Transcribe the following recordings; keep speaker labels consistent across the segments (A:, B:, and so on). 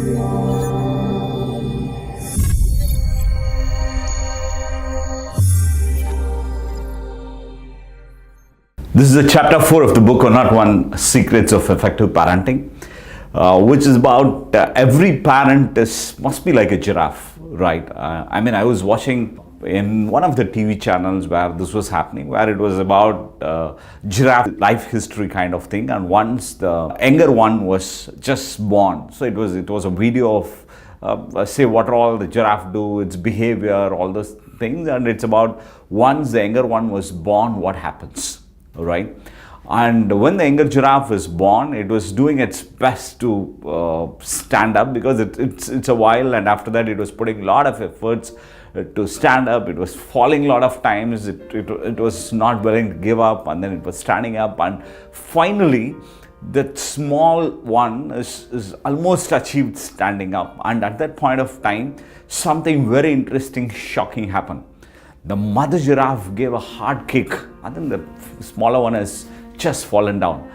A: This is the chapter 4 of the book on Not One Secrets of Effective Parenting, which is about every parent must be like a giraffe, right? I was watching in one of the TV channels where this was happening, where it was about giraffe life history kind of thing, and once the younger one was just born, so it was a video of say what all the giraffe do, its behavior, all those things, and it's about once the younger one was born, what happens. Right, and when the younger giraffe was born, it was doing its best to stand up, because it's a while, and after that it was putting a lot of efforts to stand up. It was falling a lot of times. It was not willing to give up, and then it was standing up, and finally that small one is almost achieved standing up. And at that point of time, something very interesting, shocking happened. The mother giraffe gave a hard kick, and then the smaller one has just fallen down.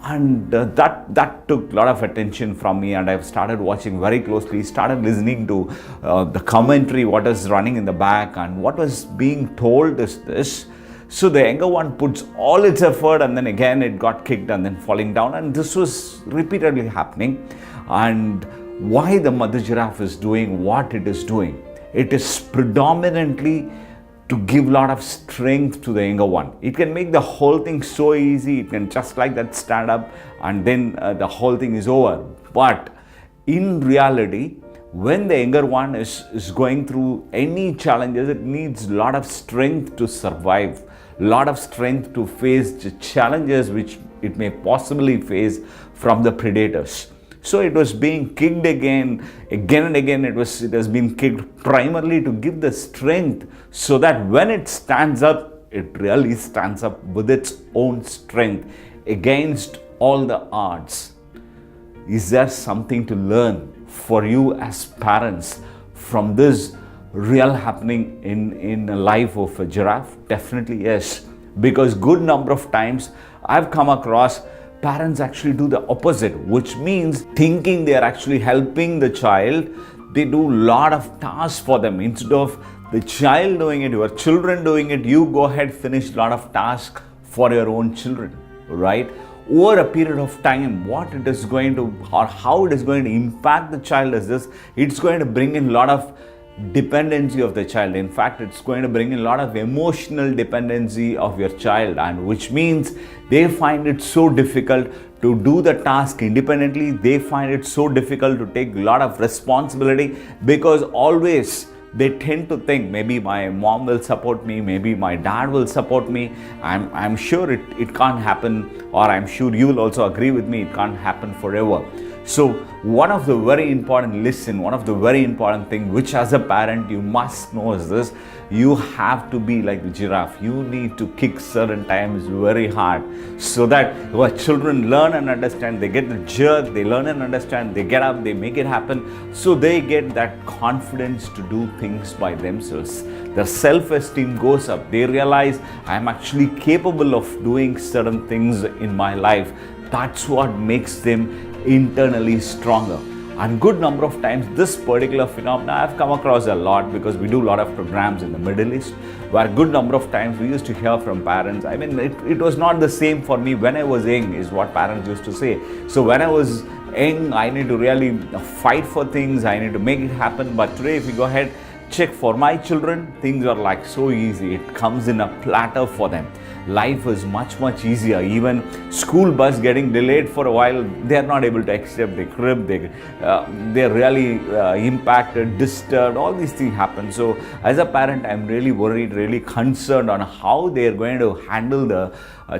A: And that took a lot of attention from me, and I've started watching very closely, started listening to the commentary, what is running in the back, and what was being told is this. So the younger one puts all its effort, and then again it got kicked and then falling down, and this was repeatedly happening. And why the mother giraffe is doing what it is doing? It is predominantly to give a lot of strength to the younger one. It can make the whole thing so easy. It can just like that stand up, and then the whole thing is over. But in reality, when the younger one is going through any challenges, it needs a lot of strength to survive, a lot of strength to face the challenges which it may possibly face from the predators. So it was being kicked again and again. It has been kicked primarily to give the strength, so that when it stands up, it really stands up with its own strength against all the odds. Is there something to learn for you as parents from this real happening in the life of a giraffe? Definitely yes, because good number of times I've come across parents actually do the opposite, which means thinking they are actually helping the child, they do a lot of tasks for them. Instead of the child doing it, your children doing it, you go ahead, finish a lot of tasks for your own children, right? Over a period of time, what it is going to, or how it is going to impact the child is this: it's going to bring in a lot of dependency of the child. In fact, it's going to bring in a lot of emotional dependency of your child, and which means they find it so difficult to do the task independently. They find it so difficult to take a lot of responsibility, because always they tend to think maybe my mom will support me, maybe my dad will support me. I'm sure it can't happen, or I'm sure you will also agree with me, it can't happen forever. So one of the very important thing which as a parent you must know is this: you have to be like the giraffe. You need to kick certain times very hard, so that your children learn and understand. They get the jerk, they learn and understand, they get up, they make it happen. So they get that confidence to do things by themselves. Their self-esteem goes up. They realize I'm actually capable of doing certain things in my life. That's what makes them internally stronger. And good number of times this particular phenomena I've come across a lot, because we do a lot of programs in the Middle East, where good number of times we used to hear from parents. I mean, it was not the same for me when I was young, is what parents used to say. So when I was young, I need to really fight for things, I need to make it happen. But today, if you go ahead, check for my children, things are like so easy. It comes in a platter for them. Life is much easier. Even school bus getting delayed for a while, they are not able to accept the crib. They're really impacted, disturbed. All these things happen. So as a parent, I'm really worried, really concerned on how they're going to handle the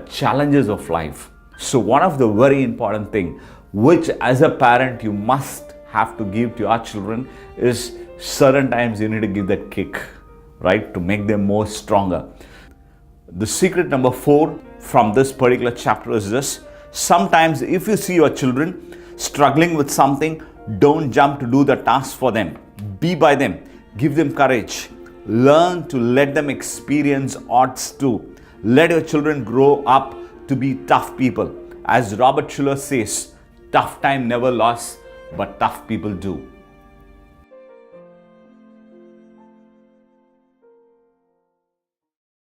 A: challenges of life. So one of the very important thing which as a parent you must have to give to your children is certain times you need to give that kick, right, to make them more stronger. The secret number 4 from this particular chapter is this: sometimes if you see your children struggling with something, don't jump to do the task for them. Be by them, give them courage, learn to let them experience odds too. Let your children grow up to be tough people. As Robert Schuller says, tough time never lasts but tough people do.